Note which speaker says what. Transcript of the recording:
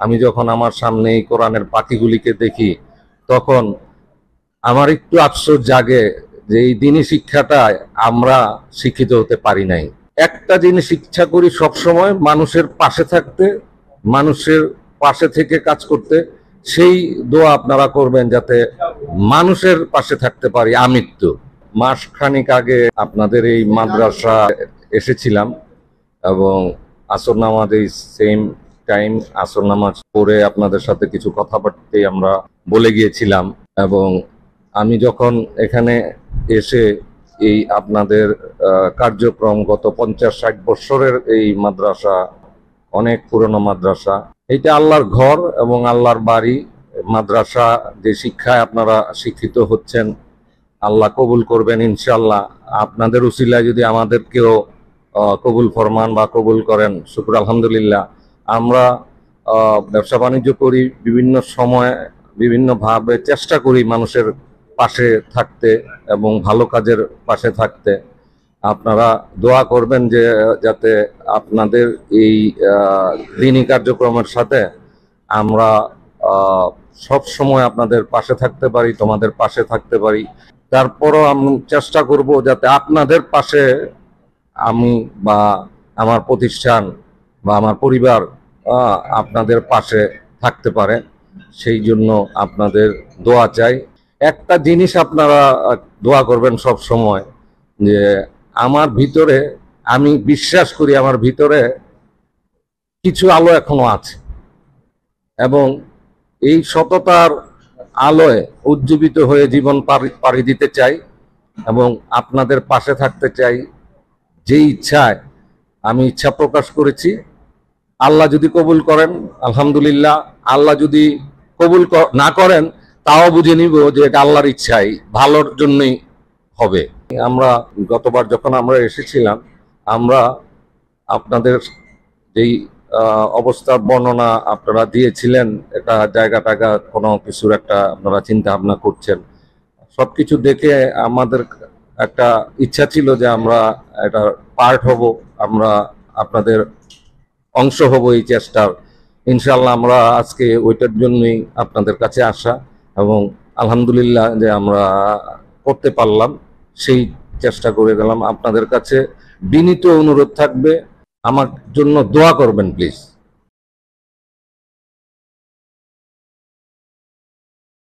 Speaker 1: আমি যখন আমার সামনে এই কোরআনের পাখিগুলিকে দেখি, তখন আমার একটু আফসোস জাগে যে এই দিনই শিক্ষাটায় আমরা শিক্ষিত হতে পারি নাই। একটা জিনিস ইচ্ছা করি সবসময়, মানুষের পাশে থাকতে, মানুষের পাশে থেকে কাজ করতে। সেই দোয়া আপনারা করবেন যাতে মানুষের পাশে থাকতে পারি। আমৃত্যু মাসখানেক আগে আপনাদের এই মাদ্রাসা এসেছিলাম এবং আসর নামাজ, এই সেম টাইম আসর নামাজ পড়ে আপনাদের সাথে কিছু কথাবার্তা আমরা বলে গিয়েছিলাম। এবং আমি যখন এখানে এসে এই আপনাদের কার্যক্রম, গত 50-60 বছরের এই মাদ্রাসা, অনেক পুরনো মাদ্রাসা, এটা আল্লাহর ঘর এবং আল্লাহর বাড়ি। মাদ্রাসা যে শিক্ষায় আপনারা শিক্ষিত হচ্ছেন, আল্লাহ কবুল করবেন ইনশাল্লাহ। আপনাদের উসিলায় যদি আমাদেরকেও কবুল ফরমান বা কবুল করেন, শুকর আলহামদুলিল্লাহ। আমরা ব্যবসা বাণিজ্য করি, বিভিন্ন সময় বিভিন্নভাবে চেষ্টা করি মানুষের পাশে থাকতে এবং ভালো কাজের পাশে থাকতে। আপনারা দোয়া করবেন যে যাতে আপনাদের এই দিনী কার্যক্রমের সাথে আমরা সব সময় আপনাদের পাশে থাকতে পারি, তোমাদের পাশে থাকতে পারি। তারপরও আমি চেষ্টা করব যাতে আপনাদের পাশে আমি বা আমার প্রতিষ্ঠান বা আমার পরিবার আপনাদের পাশে থাকতে পারে। সেই জন্য আপনাদের দোয়া চাই। একটা জিনিস আপনারা দোয়া করবেন সব সময়, যে আমার ভিতরে, আমি বিশ্বাস করি আমার ভিতরে কিছু আলো এখনো আছে এবং এই সততার আলোয় উজ্জীবিত হয়ে জীবন পাড়ি দিতে চাই এবং আপনাদের পাশে থাকতে চাই। যে ইচ্ছায় আমি ইচ্ছা প্রকাশ করেছি, আল্লাহ যদি কবুল করেন আলহামদুলিল্লাহ, আল্লাহ যদি কবুল না করেন তাও বুঝে নিব যে এটা আল্লাহর ইচ্ছাই, ভালোর জন্যই হবে। আমরা গতবার যখন আমরা এসেছিলাম, আমরা আপনাদের যেই অবস্থার বর্ণনা আপনারা দিয়েছিলেন, একটা জায়গা টায়গা কোনো কিছুর একটা আপনারা চিন্তা ভাবনা করছেন, সবকিছু দেখে আমাদের একটা ইচ্ছা ছিল যে আমরা এটা পার্ট হব, আমরা আপনাদের অংশ হব এই চেষ্টার। ইনশাল্লাহ আমরা আজকে ওইটার জন্যই আপনাদের কাছে আসা এবং আলহামদুলিল্লাহ যে আমরা করতে পারলাম, সেই চেষ্টা করে গেলাম। আপনাদের কাছে বিনীত অনুরোধ থাকবে, আমার জন্য দোয়া করবেন প্লিজ।